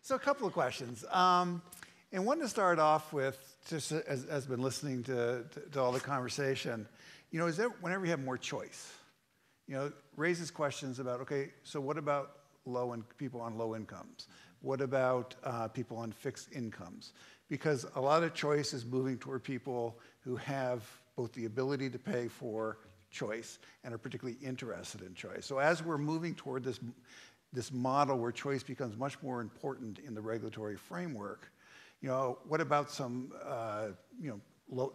So a couple of questions. And one to start off with, just as been listening to all the conversation, you know, is there, whenever you have more choice, you know, raises questions about, okay, so what about people on low incomes? What about people on fixed incomes? Because a lot of choice is moving toward people who have both the ability to pay for choice and are particularly interested in choice. So as we're moving toward this model where choice becomes much more important in the regulatory framework, you know, what about some, you know,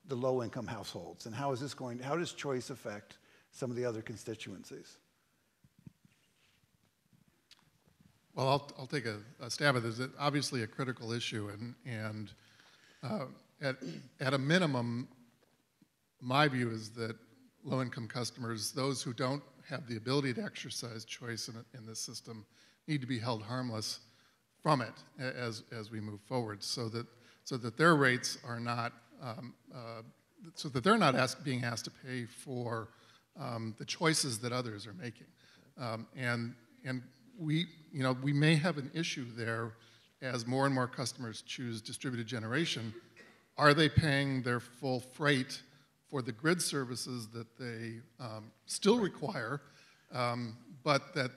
the low-income households, and how does choice affect some of the other constituencies? Well, I'll take a stab at this. It's obviously a critical issue, and at a minimum, my view is that low-income customers, those who don't have the ability to exercise choice in this system, need to be held harmless from it as we move forward, so that their rates are not, so that they're not being asked to pay for the choices that others are making, and we may have an issue there as more and more customers choose distributed generation. Are they paying their full freight for the grid services that they still require, but that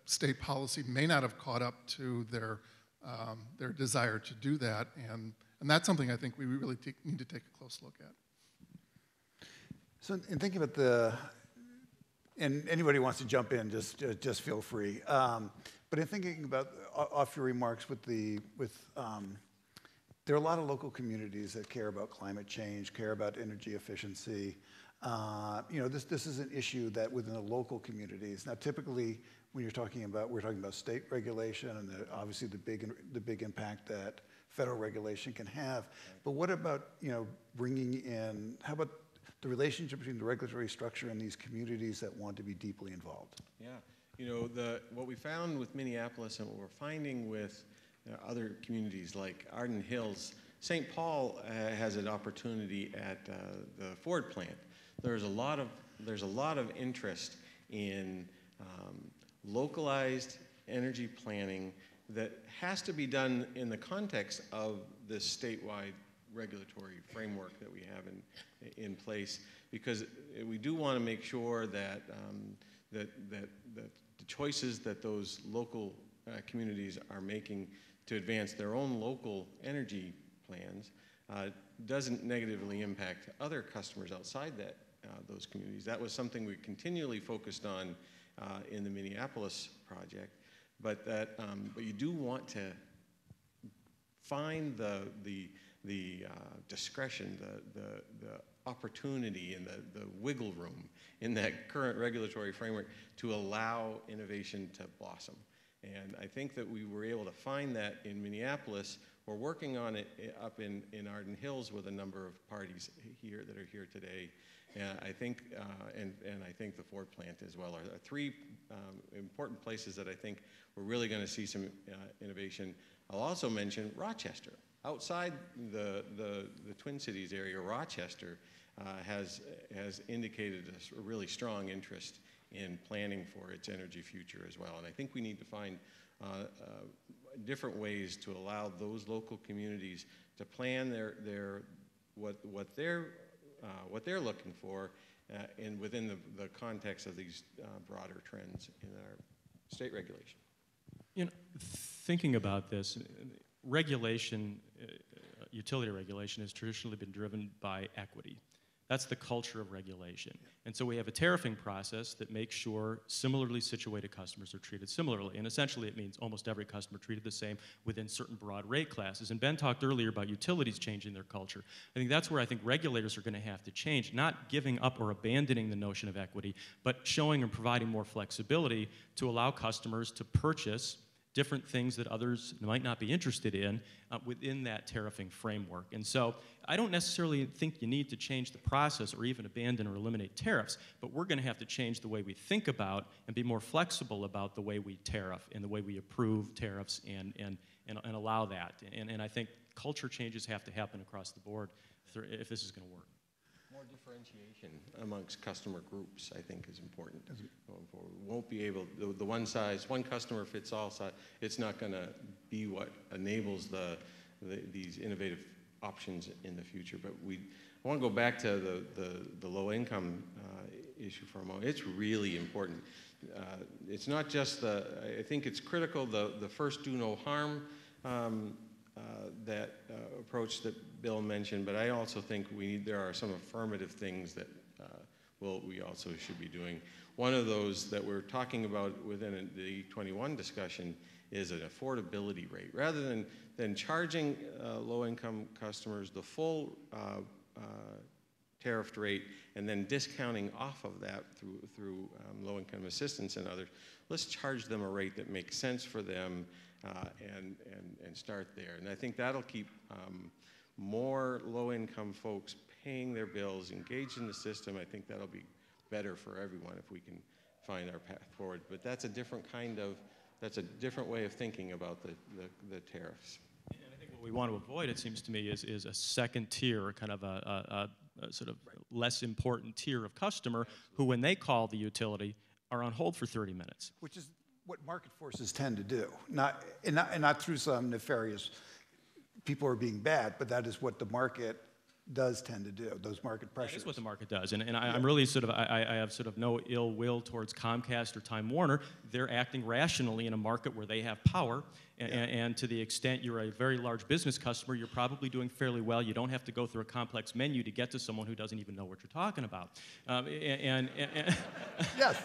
state policy may not have caught up to their desire to do that, and that's something I think we really need to take a close look at. So in thinking about and anybody who wants to jump in, just feel free. But in thinking about off your remarks there are a lot of local communities that care about climate change, care about energy efficiency. You know, this is an issue that within the local communities. Now, typically, when we're talking about state regulation and obviously the big impact that federal regulation can have. But what about, you know, bringing in? How about the relationship between the regulatory structure and these communities that want to be deeply involved? Yeah, you know, what we found with Minneapolis and what we're finding with other communities like Arden Hills, St. Paul has an opportunity at the Ford plant. There's a lot of interest in localized energy planning that has to be done in the context of this statewide regulatory framework that we have in place, because we do want to make sure that that the choices that those local communities are making to advance their own local energy plans doesn't negatively impact other customers outside those communities. That was something we continually focused on in the Minneapolis project, but you do want to find the discretion, the opportunity, and the wiggle room in that current regulatory framework to allow innovation to blossom. And I think that we were able to find that in Minneapolis. We're working on it up in Arden Hills with a number of parties here that are here today. I think, and I think the Ford plant as well are three important places that I think we're really going to see some innovation. I'll also mention Rochester. Outside the Twin Cities area, Rochester has indicated a really strong interest in planning for its energy future as well. And I think we need to find different ways to allow those local communities to plan what they're looking for and within the context of these broader trends in our state regulation. You know, thinking about this, regulation, utility regulation has traditionally been driven by equity. That's the culture of regulation. And so we have a tariffing process that makes sure similarly situated customers are treated similarly. And essentially it means almost every customer treated the same within certain broad rate classes. And Ben talked earlier about utilities changing their culture. I think that's where I think regulators are going to have to change, not giving up or abandoning the notion of equity, but showing and providing more flexibility to allow customers to purchase different things that others might not be interested in within that tariffing framework. And so I don't necessarily think you need to change the process or even abandon or eliminate tariffs, but we're going to have to change the way we think about and be more flexible about the way we tariff and the way we approve tariffs and allow that. And I think culture changes have to happen across the board if this is going to work. More differentiation amongst customer groups, I think, is important going forward. We won't be able, the one size, one customer fits all size, it's not going to be what enables these innovative options in the future. But I want to go back to the low income issue for a moment. It's really important. It's not just I think it's critical, the first do no harm that approach that Bill mentioned, but I also think there are some affirmative things that we also should be doing. One of those that we're talking about within the 21 discussion is an affordability rate. Rather than charging low-income customers the full tariffed rate and then discounting off of that through low-income assistance and others, let's charge them a rate that makes sense for them and start there. And I think that'll keep more low-income folks paying their bills, engaged in the system. I think that'll be better for everyone if we can find our path forward. But that's a different way of thinking about the tariffs. And I think what we want to avoid, it seems to me, is a second tier, kind of a sort of less important tier of customer who, when they call the utility, are on hold for 30 minutes. Which is what market forces tend to do, not through some nefarious people are being bad, but that is what the market does tend to do, those market pressures. That's what the market does, and I'm really sort of, I have sort of no ill will towards Comcast or Time Warner. They're acting rationally in a market where they have power, and to the extent you're a very large business customer, you're probably doing fairly well. You don't have to go through a complex menu to get to someone who doesn't even know what you're talking about. Yes.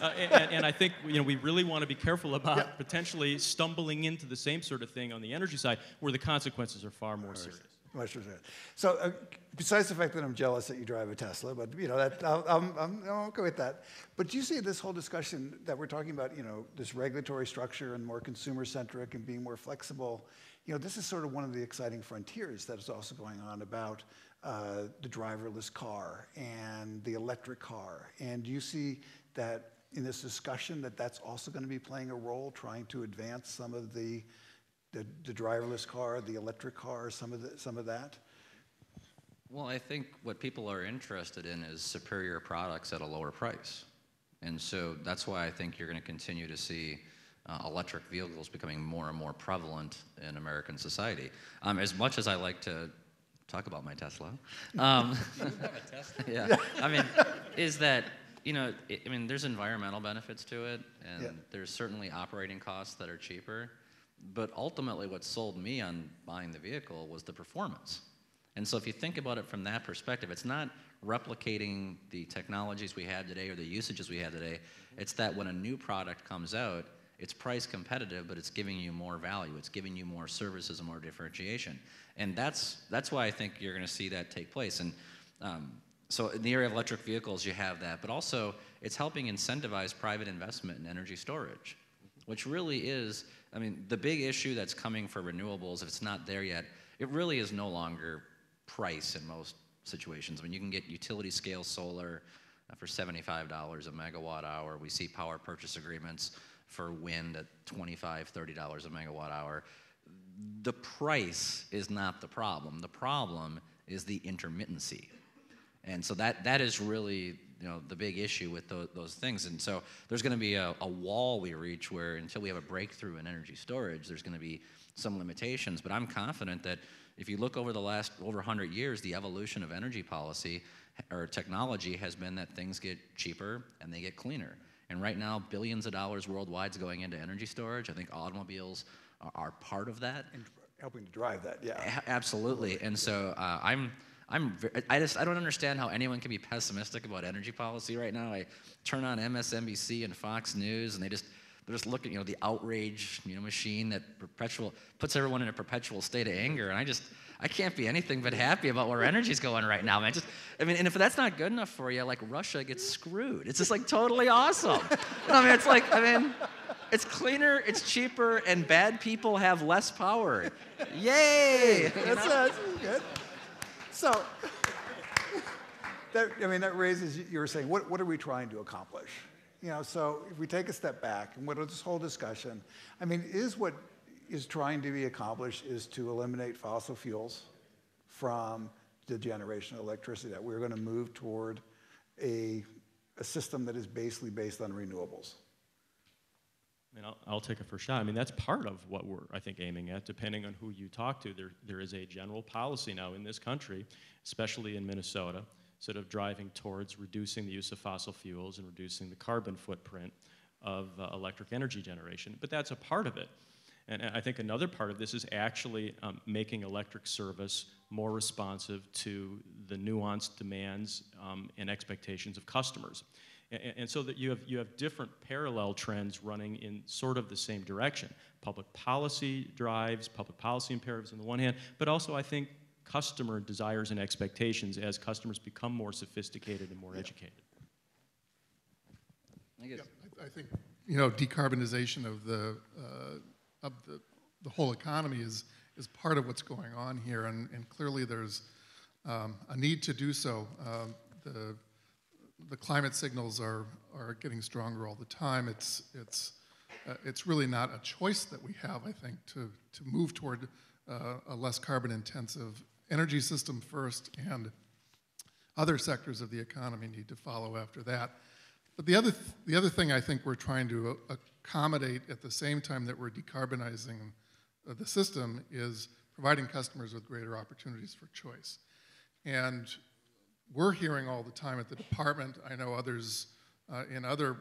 And I think we really want to be careful about potentially stumbling into the same sort of thing on the energy side, where the consequences are far more serious. Much more serious. So, besides the fact that I'm jealous that you drive a Tesla, but that I'll go with that. But do you see this whole discussion that we're talking about, this regulatory structure and more consumer-centric and being more flexible? This is sort of one of the exciting frontiers that is also going on about the driverless car and the electric car. And do you see that in this discussion that's also going to be playing a role, trying to advance some of the driverless car, the electric car, some of that? Well, I think what people are interested in is superior products at a lower price. And so that's why I think you're going to continue to see electric vehicles becoming more and more prevalent in American society. As much as I like to talk about my Tesla, You have a Tesla? yeah, I mean, is that, there's environmental benefits to it, and there's certainly operating costs that are cheaper. But ultimately, what sold me on buying the vehicle was the performance. And so if you think about it from that perspective, it's not replicating the technologies we have today or the usages we have today. It's that when a new product comes out, it's price competitive, but it's giving you more value. It's giving you more services and more differentiation. And that's why I think you're going to see that take place. And so in the area of electric vehicles, you have that. But also, it's helping incentivize private investment in energy storage, which really is, the big issue that's coming for renewables, if it's not there yet, it really is no longer price in most situations. You can get utility scale solar for $75 a megawatt hour. We see power purchase agreements for wind at $25, $30 a megawatt hour. The price is not the problem. The problem is the intermittency. And so that is really the big issue with those things. And so there's going to be a wall we reach where until we have a breakthrough in energy storage, there's going to be some limitations. But I'm confident that if you look over the last over 100 years, the evolution of energy policy or technology has been that things get cheaper and they get cleaner. And right now, billions of dollars worldwide is going into energy storage. I think automobiles are part of that. And helping to drive that, yeah. Absolutely. And so I don't understand how anyone can be pessimistic about energy policy right now. I turn on MSNBC and Fox News, and they're just looking, the outrage, machine that puts everyone in a perpetual state of anger. And I can't be anything but happy about where energy's going right now, man. And if that's not good enough for you, Russia gets screwed. It's just totally awesome. It's cleaner, it's cheaper, and bad people have less power. Yay! That's good. So, that raises, you were saying, what are we trying to accomplish? So if we take a step back, and what this whole discussion, is what is trying to be accomplished is to eliminate fossil fuels from the generation of electricity, that we're going to move toward a system that is basically based on renewables. I mean, I'll take a first shot. I mean, that's part of what we're, I think, aiming at, depending on who you talk to. There is a general policy now in this country, especially in Minnesota, sort of driving towards reducing the use of fossil fuels and reducing the carbon footprint of electric energy generation. But that's a part of it. And I think another part of this is actually making electric service more responsive to the nuanced demands and expectations of customers. And so that you have different parallel trends running in sort of the same direction. Public policy drives, public policy imperatives on the one hand, but also I think customer desires and expectations as customers become more sophisticated and more educated. I think, you know, decarbonization of the whole economy is part of what's going on here, and clearly there's a need to do so. The climate signals are getting stronger all the time. It's really not a choice that we have, I think, to move toward a less carbon-intensive energy system first, and other sectors of the economy need to follow after that. But the other thing I think we're trying to accommodate at the same time that we're decarbonizing the system is providing customers with greater opportunities for choice. And we're hearing all the time at the department, I know others in other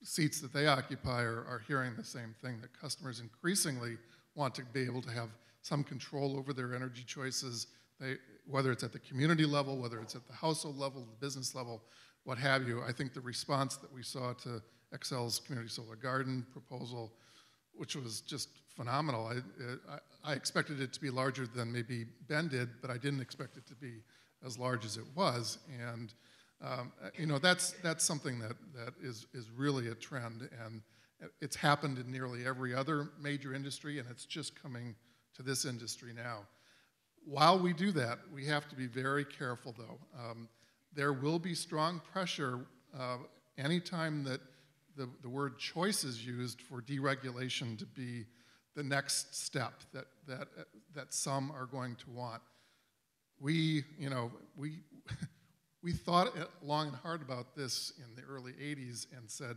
seats that they occupy are hearing the same thing, that customers increasingly want to be able to have some control over their energy choices, whether it's at the community level, whether it's at the household level, the business level, what have you. I think the response that we saw to Xcel's Community Solar Garden proposal, which was just phenomenal. I expected it to be larger than maybe Ben did, but I didn't expect it to be as large as it was. And you know, that's something that is really a trend, and it's happened in nearly every other major industry, and it's just coming to this industry now. While we do that, we have to be very careful, though. There will be strong pressure anytime that the word choice is used for deregulation to be the next step that some are going to want. We thought long and hard about this in the early 80s and said,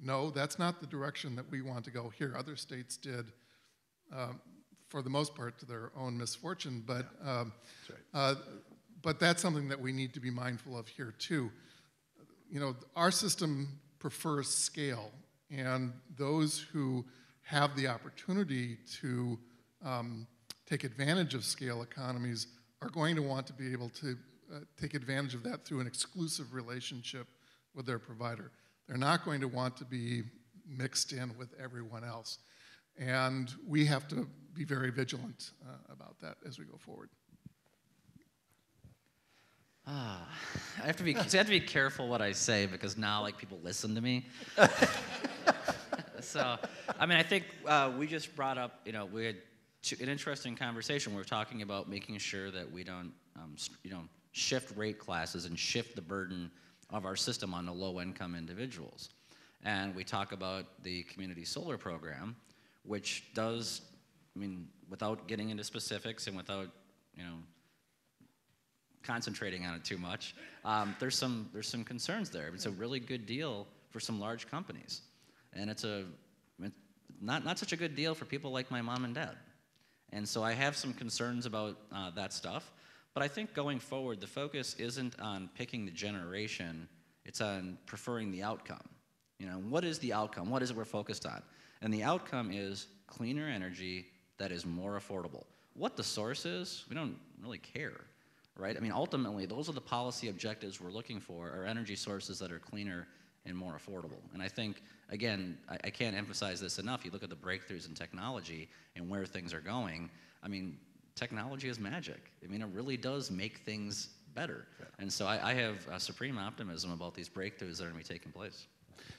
no, that's not the direction that we want to go here. Other states did, for the most part, to their own misfortune, but that's right. But that's something that we need to be mindful of here too. You know, our system prefers scale, and those who have the opportunity to take advantage of scale economies are going to want to be able to take advantage of that through an exclusive relationship with their provider. They're not going to want to be mixed in with everyone else. And we have to be very vigilant about that as we go forward. I have to be careful what I say, because now like people listen to me. So, I mean, I think we just brought up, you know, we had an interesting conversation. We're talking about making sure that we don't, shift rate classes and shift the burden of our system on the low-income individuals. And we talk about the community solar program, which does, I mean, without getting into specifics and without, you know, concentrating on it too much, there's some concerns there. It's a really good deal for some large companies, and it's not such a good deal for people like my mom and dad. And so I have some concerns about that stuff. But I think going forward, the focus isn't on picking the generation, it's on preferring the outcome. You know, what is the outcome? What is it we're focused on? And the outcome is cleaner energy that is more affordable. What the source is, we don't really care, right? I mean, ultimately, those are the policy objectives we're looking for, are energy sources that are cleaner and more affordable. And I think, again, I can't emphasize this enough. You look at the breakthroughs in technology and where things are going. I mean, technology is magic. I mean, it really does make things better. Yeah. And so I have supreme optimism about these breakthroughs that are going to be taking place.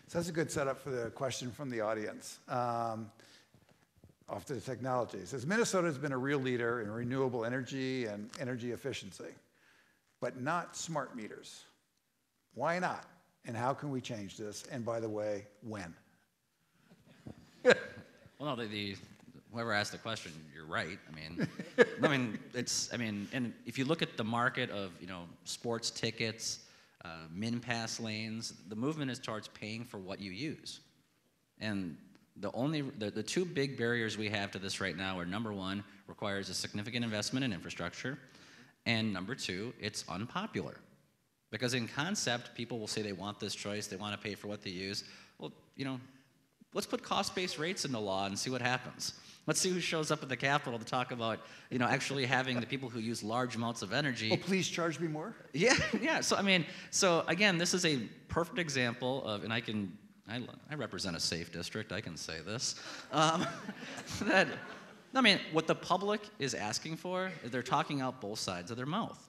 So that's a good setup for the question from the audience. Off to the technology. It says, Minnesota has been a real leader in renewable energy and energy efficiency, but not smart meters. Why not? And how can we change this? And by the way, when? Well, no, whoever asked the question, you're right. And if you look at the market of, sports tickets, min pass lanes, the movement is towards paying for what you use. And the two big barriers we have to this right now are, number one, requires a significant investment in infrastructure, and number two, it's unpopular. Because in concept, people will say they want this choice, they want to pay for what they use. Well, let's put cost-based rates into law and see what happens. Let's see who shows up at the Capitol to talk about, actually having the people who use large amounts of energy. Oh, please charge me more? Yeah. So again, this is a perfect example of, and I represent a safe district, I can say this, what the public is asking for is they're talking out both sides of their mouth.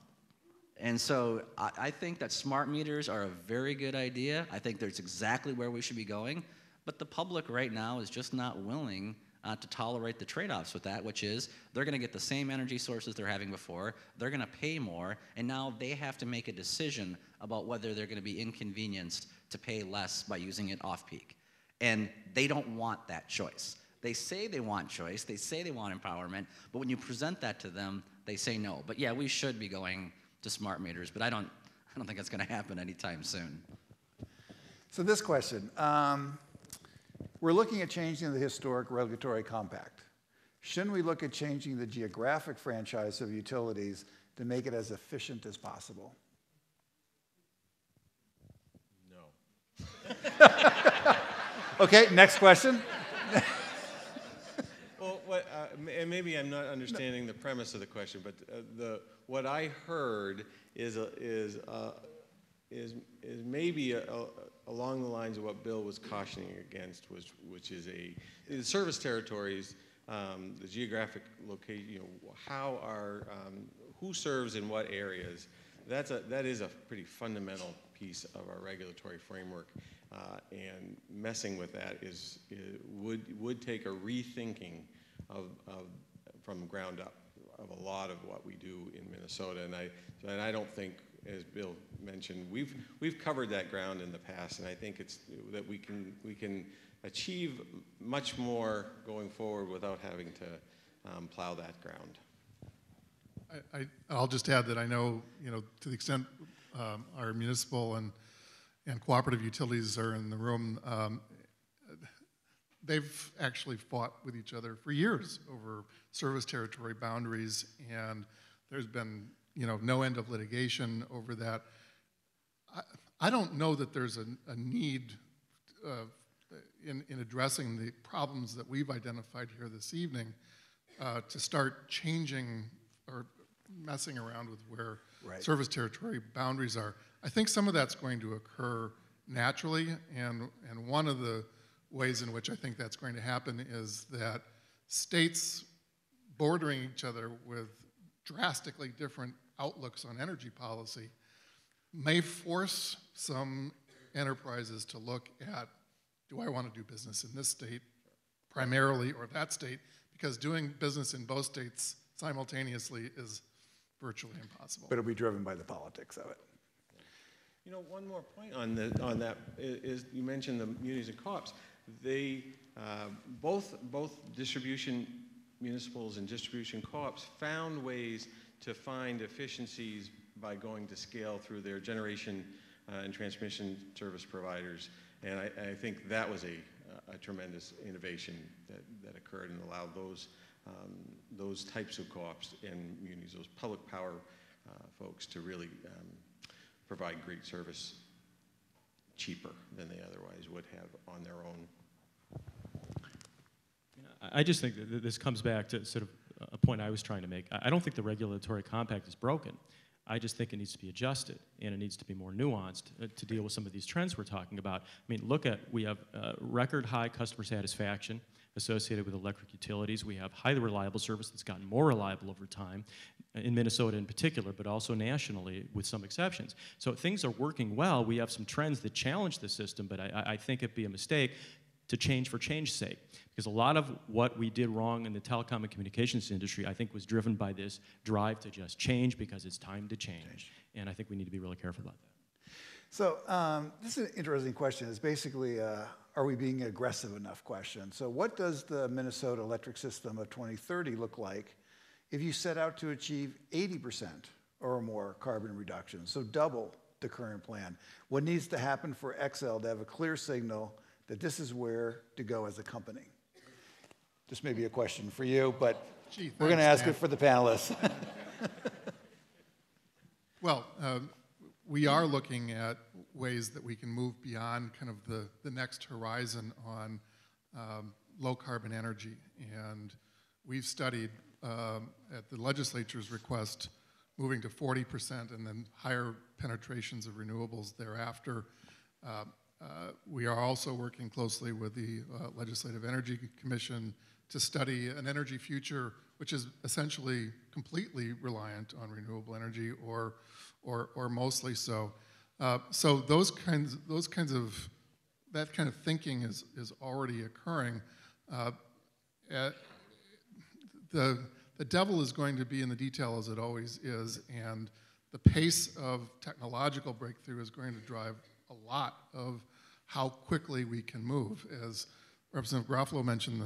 And so I think that smart meters are a very good idea. I think that's exactly where we should be going. But the public right now is just not willing to tolerate the trade-offs with that, which is they're going to get the same energy sources they're having before, they're going to pay more, and now they have to make a decision about whether they're going to be inconvenienced to pay less by using it off-peak. And they don't want that choice. They say they want choice, they say they want empowerment, but when you present that to them, they say no. But yeah, we should be going to smart meters, but I don't think it's going to happen anytime soon. So this question, we're looking at changing the historic regulatory compact. Shouldn't we look at changing the geographic franchise of utilities to make it as efficient as possible? No. Okay, next question. Well, and maybe I'm not understanding the premise of the question, but what I heard is maybe along the lines of what Bill was cautioning against, which is the service territories, the geographic location, who serves in what areas. That is a pretty fundamental piece of our regulatory framework, and messing with that would take a rethinking from the ground up of a lot of what we do in Minnesota, and I don't think, as Bill mentioned, we've covered that ground in the past, and I think it's that we can achieve much more going forward without having to plow that ground. I'll just add that I know, to the extent our municipal and cooperative utilities are in the room, they've actually fought with each other for years over service territory boundaries, and there's been, no end of litigation over that. I don't know that there's a need in addressing the problems that we've identified here this evening to start changing or messing around with where service territory boundaries are. I think some of that's going to occur naturally, and one of the ways in which I think that's going to happen is that states bordering each other with drastically different outlooks on energy policy may force some enterprises to look at, do I want to do business in this state primarily or that state? Because doing business in both states simultaneously is virtually impossible. But it'll be driven by the politics of it. One more point on that is you mentioned the munis and co-ops. They both distribution municipals and distribution co-ops found ways to find efficiencies by going to scale through their generation and transmission service providers, and I think that was a tremendous innovation that occurred and allowed those types of co-ops and munis, those public power folks, to really provide great service cheaper than they otherwise would have on their own. I just think that this comes back to sort of a point I was trying to make. I don't think the regulatory compact is broken. I just think it needs to be adjusted, and it needs to be more nuanced to deal with some of these trends we're talking about. I mean, we have record high customer satisfaction associated with electric utilities. We have highly reliable service that's gotten more reliable over time, in Minnesota in particular, but also nationally with some exceptions. So things are working well. We have some trends that challenge the system, but I think it'd be a mistake to change for change's sake. Because a lot of what we did wrong in the telecom and communications industry, I think, was driven by this drive to just change because it's time to change. And I think we need to be really careful about that. So this is an interesting question. It's basically are we being aggressive enough question. So what does the Minnesota electric system of 2030 look like if you set out to achieve 80% or more carbon reduction, so double the current plan? What needs to happen for XL to have a clear signal that this is where to go as a company? This may be a question for you, but we're going to ask it for the panelists. Well, we are looking at ways that we can move beyond kind of the next horizon on low carbon energy. And we've studied at the legislature's request moving to 40% and then higher penetrations of renewables thereafter. We are also working closely with the Legislative Energy Commission to study an energy future which is essentially completely reliant on renewable energy or mostly so. So that kind of thinking is already occurring. The devil is going to be in the detail, as it always is, and the pace of technological breakthrough is going to drive a lot of how quickly we can move. As Representative Garofalo mentioned,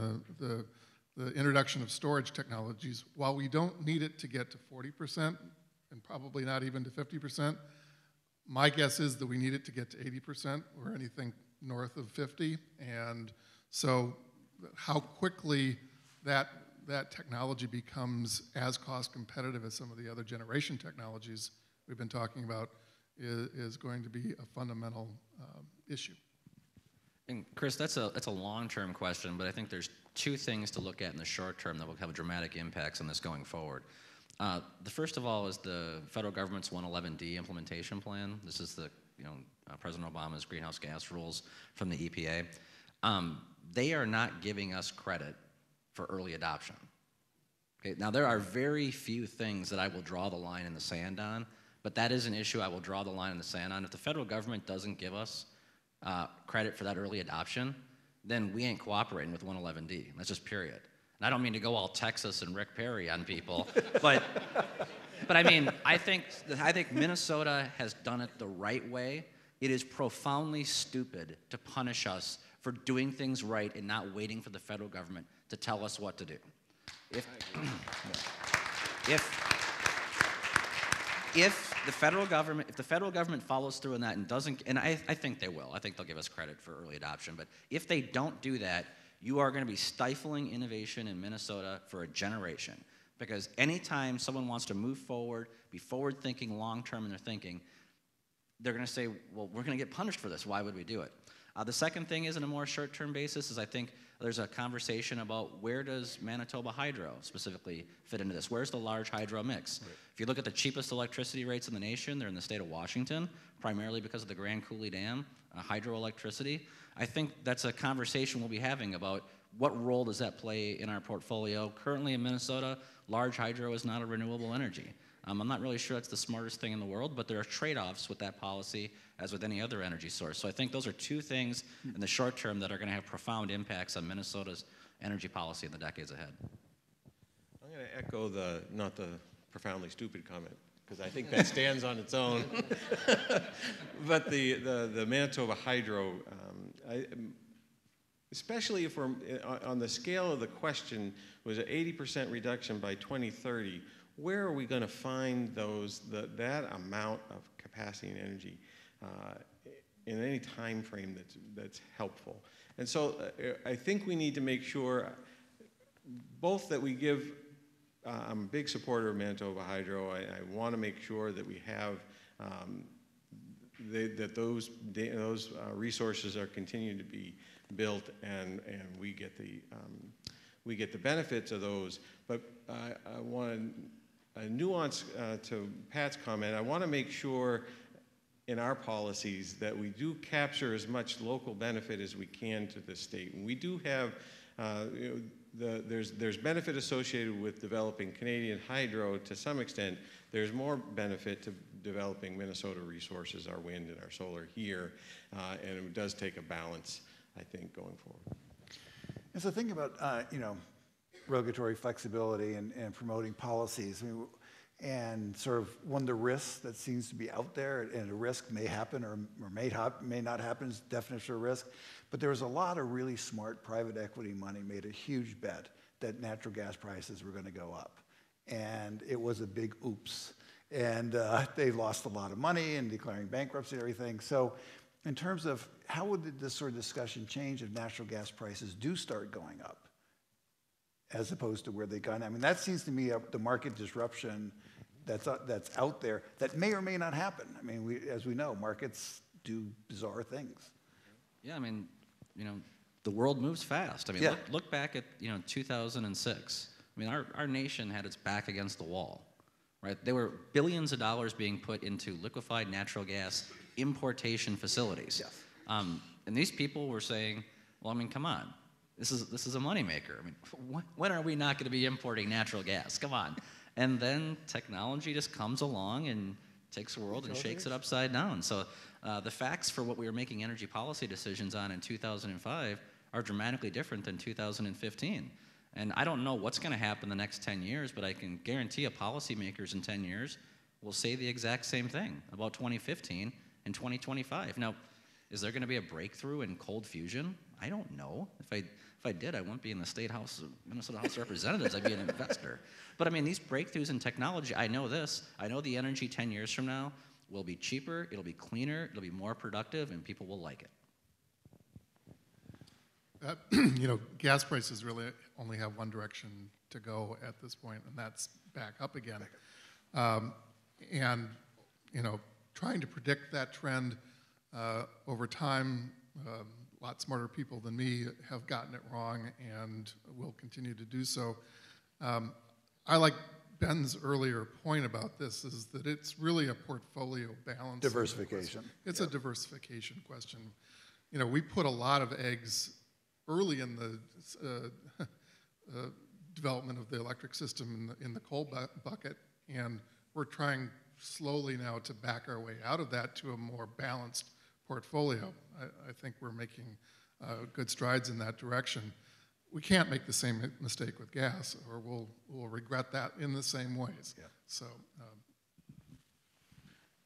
the introduction of storage technologies, while we don't need it to get to 40%, and probably not even to 50%, my guess is that we need it to get to 80% or anything north of 50. And so how quickly that technology becomes as cost competitive as some of the other generation technologies we've been talking about is going to be a fundamental issue. And Chris, that's a long-term question, but I think there's two things to look at in the short term that will have dramatic impacts on this going forward. The first of all is the federal government's 111D implementation plan. This is the President Obama's greenhouse gas rules from the EPA. They are not giving us credit for early adoption. Okay, now there are very few things that I will draw the line in the sand on, but that is an issue I will draw the line in the sand on. If the federal government doesn't give us credit for that early adoption, then we ain't cooperating with 111D. That's just period. And I don't mean to go all Texas and Rick Perry on people, but I mean, I think Minnesota has done it the right way. It is profoundly stupid to punish us for doing things right and not waiting for the federal government to tell us what to do. If the federal government follows through on that and doesn't, and I think they will, I think they'll give us credit for early adoption, but if they don't do that, you are going to be stifling innovation in Minnesota for a generation. Because anytime someone wants to move forward, be forward-thinking, long-term in their thinking, they're going to say, well, we're going to get punished for this. Why would we do it? The second thing is, on a more short-term basis, is I think there's a conversation about where does Manitoba Hydro specifically fit into this? Where's the large hydro mix? Right. If you look at the cheapest electricity rates in the nation, they're in the state of Washington, primarily because of the Grand Coulee Dam, hydroelectricity. I think that's a conversation we'll be having about what role does that play in our portfolio. Currently in Minnesota, large hydro is not a renewable energy. I'm not really sure that's the smartest thing in the world, but there are trade-offs with that policy as with any other energy source. So I think those are two things in the short term that are going to have profound impacts on Minnesota's energy policy in the decades ahead. I'm going to echo not the profoundly stupid comment, because I think that stands on its own. But the Manitoba Hydro, especially if we're on the scale of the question, was an 80% reduction by 2030. Where are we going to find that amount of capacity and energy in any time frame that's helpful? And so I think we need to make sure both that we give. I'm a big supporter of Manitoba Hydro. I want to make sure that we have that those resources are continuing to be built and we get the benefits of those. But I want a nuance to Pat's comment. I want to make sure in our policies that we do capture as much local benefit as we can to the state. And we do have, there's benefit associated with developing Canadian hydro to some extent. There's more benefit to developing Minnesota resources, our wind and our solar here, and it does take a balance, I think, going forward. And so think about, regulatory flexibility and promoting policies. I mean, and sort of one of the risks that seems to be out there, and a risk may happen or may not happen, is definition of risk. But there was a lot of really smart private equity money made a huge bet that natural gas prices were going to go up. And it was a big oops. And they lost a lot of money and declaring bankruptcy and everything. So in terms of how would this sort of discussion change if natural gas prices do start going up as opposed to where they've gone? I mean, that seems to me the market disruption that's out there that may or may not happen. I mean, as we know, markets do bizarre things. Yeah, I mean, the world moves fast. I mean, Yeah. look back at 2006. I mean, our nation had its back against the wall, right? There were billions of dollars being put into liquefied natural gas importation facilities. Yes. And these people were saying, well, I mean, come on. This is a moneymaker. I mean, when are we not going to be importing natural gas? Come on. And then technology just comes along and takes the world and shakes it upside down. So the facts for what we were making energy policy decisions on in 2005 are dramatically different than 2015. And I don't know what's going to happen the next 10 years, but I can guarantee you policymakers in 10 years will say the exact same thing about 2015 and 2025. Now, is there going to be a breakthrough in cold fusion? I don't know. If I did, I wouldn't be in the Minnesota House of Representatives. I'd be an investor. But I mean, these breakthroughs in technology, I know this. I know the energy 10 years from now will be cheaper, it'll be cleaner, it'll be more productive, and people will like it. Gas prices really only have one direction to go at this point, and that's back up again. And trying to predict that trend over time, a lot smarter people than me have gotten it wrong and will continue to do so. I like Ben's earlier point about this is that it's really a portfolio balance. Diversification. It's a diversification question. We put a lot of eggs early in the development of the electric system in the coal bucket, and we're trying slowly now to back our way out of that to a more balanced portfolio. I think we're making good strides in that direction. We can't make the same mistake with gas, or we'll regret that in the same ways. Yeah. So.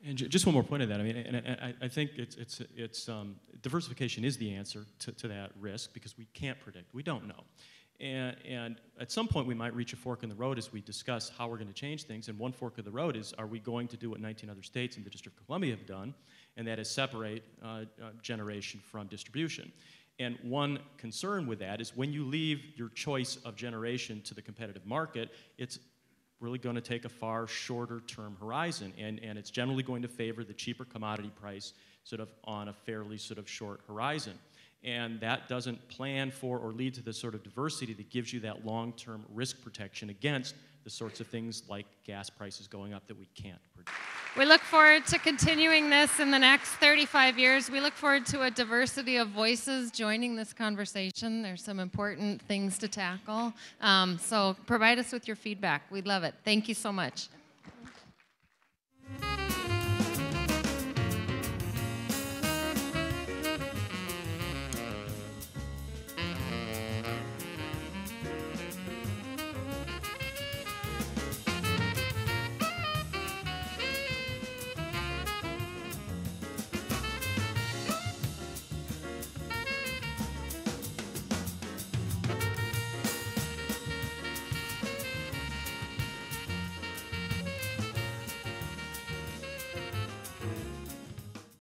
And just one more point on that. I mean, and I think it's diversification is the answer to that risk because we can't predict. We don't know. And at some point we might reach a fork in the road as we discuss how we're going to change things. And one fork of the road is, are we going to do what 19 other states and the District of Columbia have done, and that is separate generation from distribution. And one concern with that is when you leave your choice of generation to the competitive market, it's really going to take a far shorter term horizon, and it's generally going to favor the cheaper commodity price sort of on a fairly sort of short horizon. And that doesn't plan for or lead to the sort of diversity that gives you that long-term risk protection against the sorts of things like gas prices going up that we can't predict. We look forward to continuing this in the next 35 years. We look forward to a diversity of voices joining this conversation. There's some important things to tackle. So provide us with your feedback. We'd love it. Thank you so much.